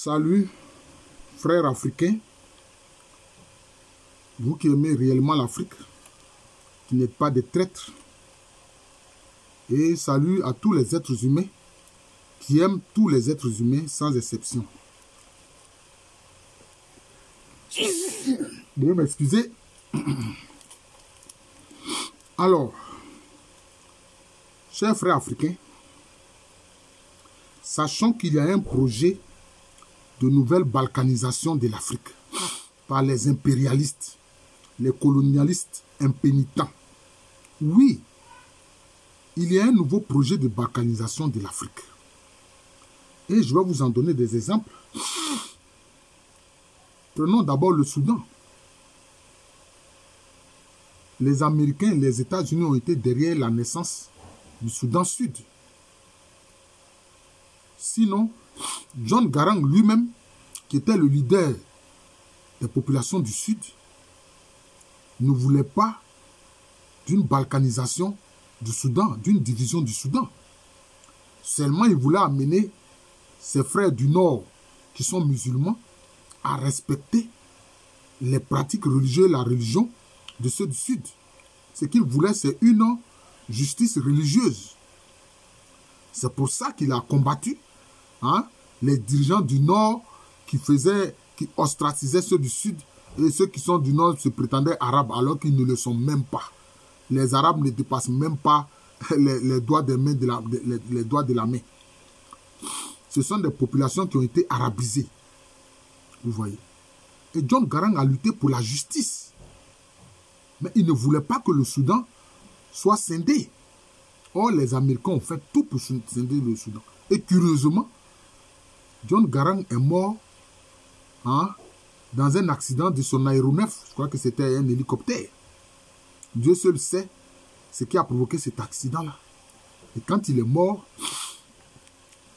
Salut, frères africains, vous qui aimez réellement l'Afrique, qui n'êtes pas des traîtres. Et salut à tous les êtres humains qui aiment tous les êtres humains sans exception. Veuillez m'excuser. Alors, chers frères africains, sachant qu'il y a un projet de nouvelle balkanisation de l'Afrique par les impérialistes, les colonialistes impénitents. Oui, il y a un nouveau projet de balkanisation de l'Afrique. Et je vais vous en donner des exemples. Prenons d'abord le Soudan. Les Américains et les États-Unis ont été derrière la naissance du Soudan Sud. Sinon, John Garang lui-même, qui était le leader des populations du Sud, ne voulait pas d'une balkanisation du Soudan, d'une division du Soudan. Seulement, il voulait amener ses frères du Nord, qui sont musulmans, à respecter les pratiques religieuses et la religion de ceux du Sud. Ce qu'il voulait, c'est une justice religieuse. C'est pour ça qu'il a combattu les dirigeants du Nord qui ostracisaient ceux du Sud, et ceux qui sont du Nord se prétendaient arabes alors qu'ils ne le sont même pas. Les Arabes ne dépassent même pas les doigts des mains les doigts de la main. Ce sont des populations qui ont été arabisées. Vous voyez. Et John Garang a lutté pour la justice. Mais il ne voulait pas que le Soudan soit scindé. Or, les Américains ont fait tout pour scinder le Soudan. Et curieusement, John Garang est mort dans un accident de son aéronef. Je crois que c'était un hélicoptère. Dieu seul sait ce qui a provoqué cet accident-là. Et quand il est mort,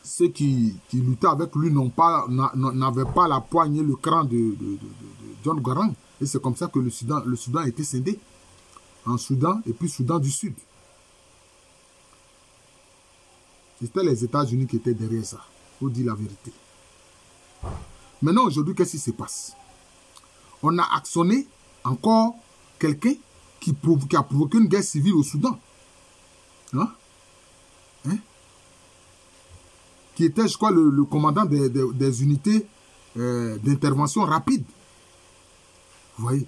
ceux qui luttaient avec lui n'avaient pas la poigne et le cran de John Garang. Et c'est comme ça que le Soudan a été scindé. En Soudan et puis Soudan du Sud. C'était les États-Unis qui étaient derrière ça. Il faut dire la vérité. Maintenant, aujourd'hui, qu'est-ce qui se passe? On a actionné encore quelqu'un qui a provoqué une guerre civile au Soudan. Qui était, je crois, le commandant des unités d'intervention rapide. Vous voyez?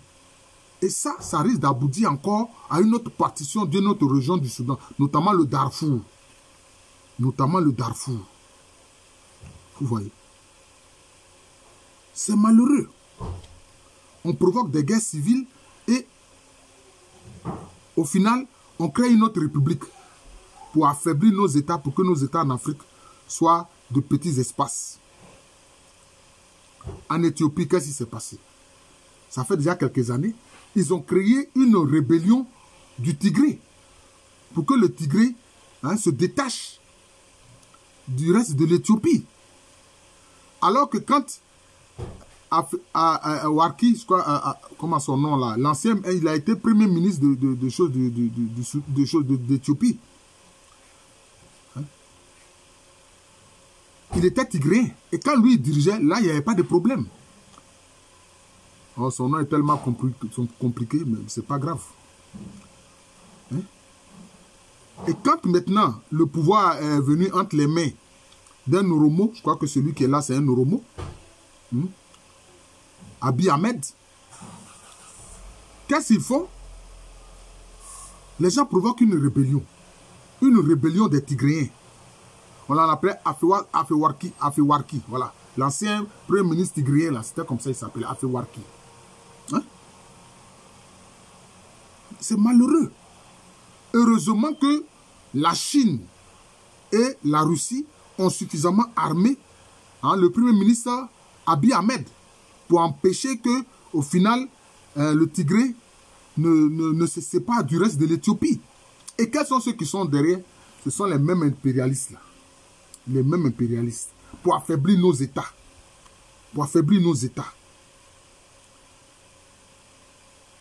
Et ça risque d'aboutir encore à une autre partition d'une autre région du Soudan, notamment le Darfour. Notamment le Darfour. Vous voyez? C'est malheureux. On provoque des guerres civiles et au final, on crée une autre république pour affaiblir nos États, pour que nos États en Afrique soient de petits espaces. En Éthiopie, qu'est-ce qui s'est passé? Ça fait déjà quelques années. Ils ont créé une rébellion du Tigré pour que le Tigré se détache du reste de l'Éthiopie. Alors que quand Warki, je crois, comment son nom là, l'ancien, il a été premier ministre d'Éthiopie. Il était tigréen. Et quand lui il dirigeait, là, il n'y avait pas de problème. Oh, son nom est tellement compliqué, mais c'est pas grave. Et quand maintenant le pouvoir est venu entre les mains d'un Oromo, je crois que celui qui est là, c'est un Oromo, Abiy Ahmed, qu'est-ce qu'ils font? Les gens provoquent une rébellion des Tigréens. On l'en appelait Afewarki, voilà. L'ancien premier ministre tigréen, là, c'était comme ça, il s'appelait Afewarki. C'est malheureux. Heureusement que la Chine et la Russie ont suffisamment armé le premier ministre Abiy Ahmed pour empêcher que, au final, le Tigré ne se sépare du reste de l'Éthiopie. Et quels sont ceux qui sont derrière? Ce sont les mêmes impérialistes là. Les mêmes impérialistes. Pour affaiblir nos États. Pour affaiblir nos États.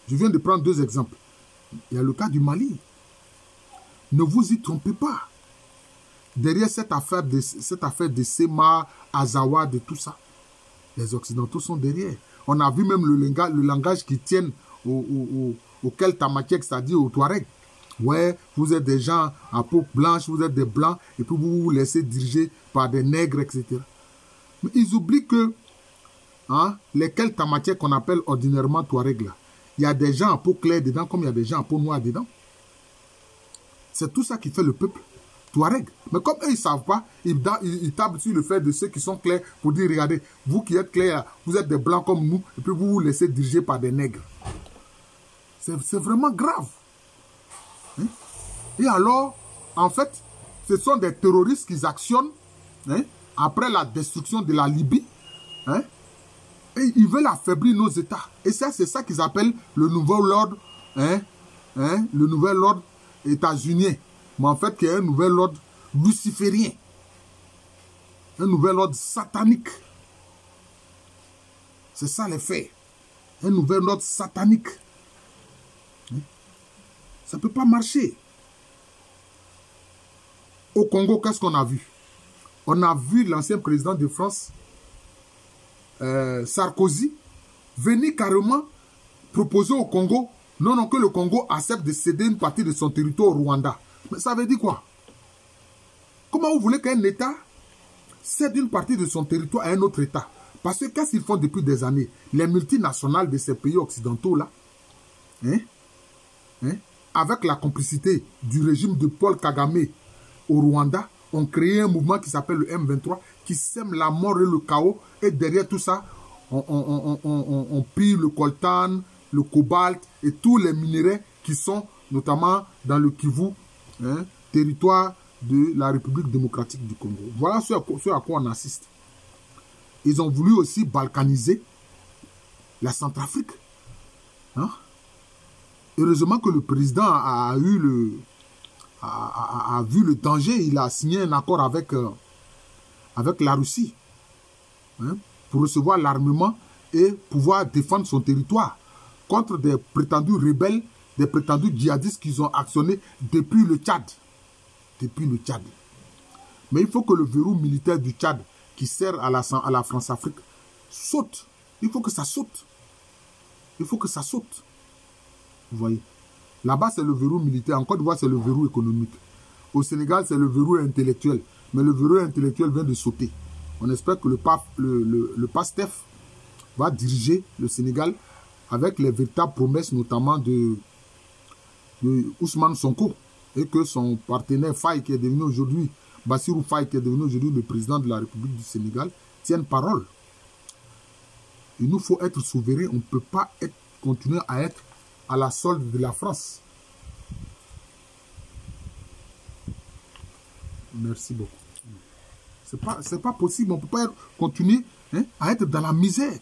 Je viens de prendre deux exemples. Il y a le cas du Mali. Ne vous y trompez pas. Derrière cette affaire de Sema, Azawa, de tout ça, Les Occidentaux sont derrière. On a vu même le langage qu'ils tiennent auquel Tamatiek, c'est-à-dire aux Touaregs. Ouais, vous êtes des gens à peau blanche, vous êtes des blancs, et puis vous vous laissez diriger par des nègres, etc. Mais ils oublient que lesquels Tamatiek qu'on appelle ordinairement Touaregs là, il y a des gens à peau claire dedans comme il y a des gens à peau noire dedans. C'est tout ça qui fait le peuple Touareg. Mais comme eux, ils ne savent pas, ils tablent sur le fait de ceux qui sont clairs pour dire, regardez, vous qui êtes clairs, vous êtes des blancs comme nous, et puis vous vous laissez diriger par des nègres. C'est vraiment grave. Hein? Et alors, en fait, ce sont des terroristes qui actionnent après la destruction de la Libye. Hein? Et ils veulent affaiblir nos États. Et ça, c'est ça qu'ils appellent le nouvel ordre, le nouvel ordre états-unien. Mais en fait, qui est un nouvel ordre luciférien. Un nouvel ordre satanique. C'est ça les faits. Un nouvel ordre satanique. Ça ne peut pas marcher. Au Congo, qu'est-ce qu'on a vu? On a vu l'ancien président de France, Sarkozy, venir carrément proposer au Congo, non, que le Congo accepte de céder une partie de son territoire au Rwanda. Mais ça veut dire quoi? Comment vous voulez qu'un État cède une partie de son territoire à un autre État? Parce que qu'est-ce qu'ils font depuis des années? Les multinationales de ces pays occidentaux-là, avec la complicité du régime de Paul Kagame au Rwanda, ont créé un mouvement qui s'appelle le M23, qui sème la mort et le chaos. Et derrière tout ça, on pille le coltan, le cobalt et tous les minéraux qui sont notamment dans le Kivu, territoire de la République démocratique du Congo. Voilà ce à quoi on assiste. Ils ont voulu aussi balkaniser la Centrafrique. Heureusement que le président a vu le danger. Il a signé un accord avec la Russie pour recevoir l'armement et pouvoir défendre son territoire contre des prétendus rebelles, des prétendus djihadistes qu'ils ont actionnés depuis le Tchad. Mais il faut que le verrou militaire du Tchad qui sert à la France-Afrique saute. Il faut que ça saute. Vous voyez. Là-bas, c'est le verrou militaire. En Côte d'Ivoire, c'est le verrou économique. Au Sénégal, c'est le verrou intellectuel. Mais le verrou intellectuel vient de sauter. On espère que le PASTEF va diriger le Sénégal avec les véritables promesses, notamment de Ousmane Sonko, et que son partenaire Faye, qui est devenu aujourd'hui, Bassirou Faye, qui est devenu aujourd'hui le président de la République du Sénégal, tienne parole. Il nous faut être souverains. On ne peut pas continuer à être à la solde de la France. Merci beaucoup. C'est pas possible. On ne peut pas continuer à être dans la misère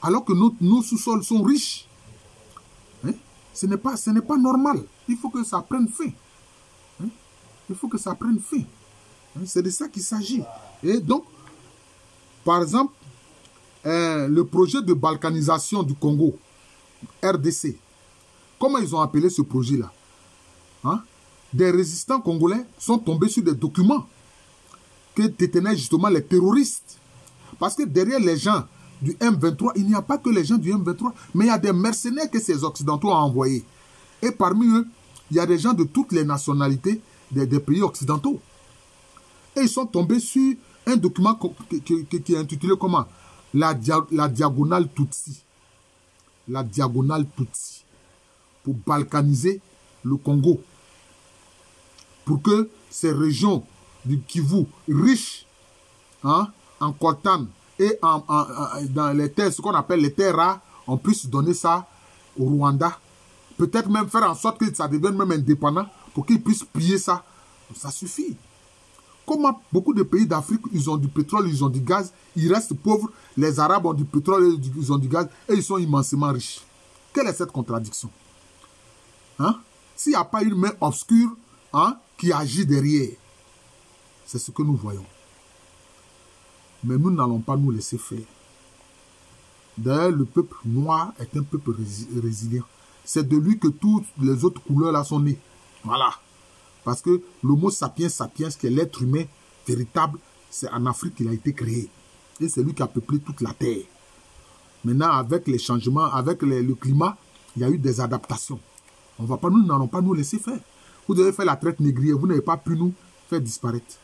alors que nos sous-sols sont riches. Ce n'est pas normal. Il faut que ça prenne fin. Il faut que ça prenne fin. C'est de ça qu'il s'agit. Et donc, par exemple, le projet de balkanisation du Congo, RDC, comment ils ont appelé ce projet-là? Des résistants congolais sont tombés sur des documents que détenaient justement les terroristes. Parce que derrière les gens du M23, il n'y a pas que les gens du M23, mais il y a des mercenaires que ces Occidentaux ont envoyés. Et parmi eux, il y a des gens de toutes les nationalités des pays occidentaux. Et ils sont tombés sur un document qui est intitulé comment? La diagonale Tutsi. La diagonale Tutsi. Pour balkaniser le Congo. Pour que ces régions du Kivu riches en coltan et dans les terres, ce qu'on appelle les terres rares, on puisse donner ça au Rwanda. Peut-être même faire en sorte que ça devienne même indépendant pour qu'ils puissent piller ça. Ça suffit. Comment beaucoup de pays d'Afrique, ils ont du pétrole, ils ont du gaz, ils restent pauvres. Les Arabes ont du pétrole, ils ont du gaz et ils sont immensément riches. Quelle est cette contradiction? S'il n'y a pas une main obscure qui agit derrière, c'est ce que nous voyons. Mais nous n'allons pas nous laisser faire. D'ailleurs, le peuple noir est un peuple résilient. C'est de lui que toutes les autres couleurs là sont nées. Voilà. Parce que l'homo sapiens sapiens, qui est l'être humain véritable, c'est en Afrique qu'il a été créé. Et c'est lui qui a peuplé toute la terre. Maintenant, avec les changements, avec le climat, il y a eu des adaptations. On va pas, nous n'allons pas nous laisser faire. Vous avez fait la traite négrière, vous n'avez pas pu nous faire disparaître.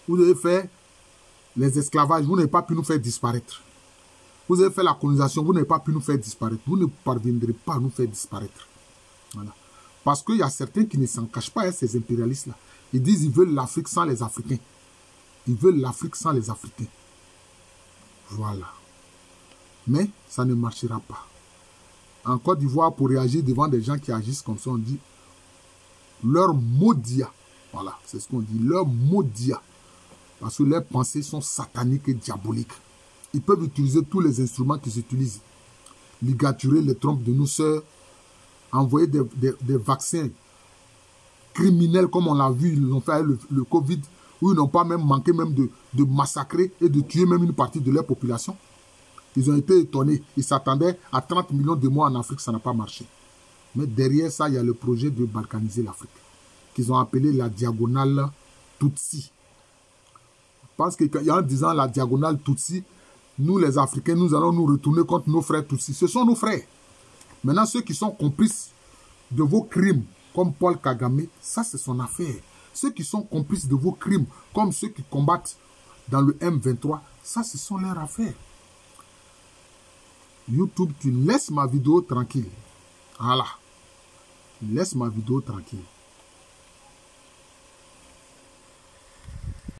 Vous avez fait les esclavages, vous n'avez pas pu nous faire disparaître. Vous avez fait la colonisation, vous n'avez pas pu nous faire disparaître. Vous ne parviendrez pas à nous faire disparaître. Voilà. Parce qu'il y a certains qui ne s'en cachent pas, hein, ces impérialistes-là. Ils disent qu'ils veulent l'Afrique sans les Africains. Ils veulent l'Afrique sans les Africains. Voilà. Mais ça ne marchera pas. En Côte d'Ivoire, pour réagir devant des gens qui agissent comme ça, on dit leur maudia. Voilà, c'est ce qu'on dit, leur maudia. Parce que leurs pensées sont sataniques et diaboliques. Ils peuvent utiliser tous les instruments qu'ils utilisent. Ligaturer les trompes de nos sœurs, envoyer des vaccins criminels comme on l'a vu, ils ont fait le Covid, où ils n'ont pas même manqué même de massacrer et de tuer même une partie de leur population. Ils ont été étonnés. Ils s'attendaient à 30 millions de morts en Afrique, ça n'a pas marché. Mais derrière ça, il y a le projet de balkaniser l'Afrique, qu'ils ont appelé la diagonale Tutsi. Parce qu'en disant la diagonale Tutsi, nous les Africains, nous allons nous retourner contre nos frères Tutsi. Ce sont nos frères. Maintenant, ceux qui sont complices de vos crimes, comme Paul Kagame, ça c'est son affaire. Ceux qui sont complices de vos crimes, comme ceux qui combattent dans le M23, ça ce sont leurs affaires. YouTube, tu laisses ma vidéo tranquille. Voilà. Tu laisses ma vidéo tranquille.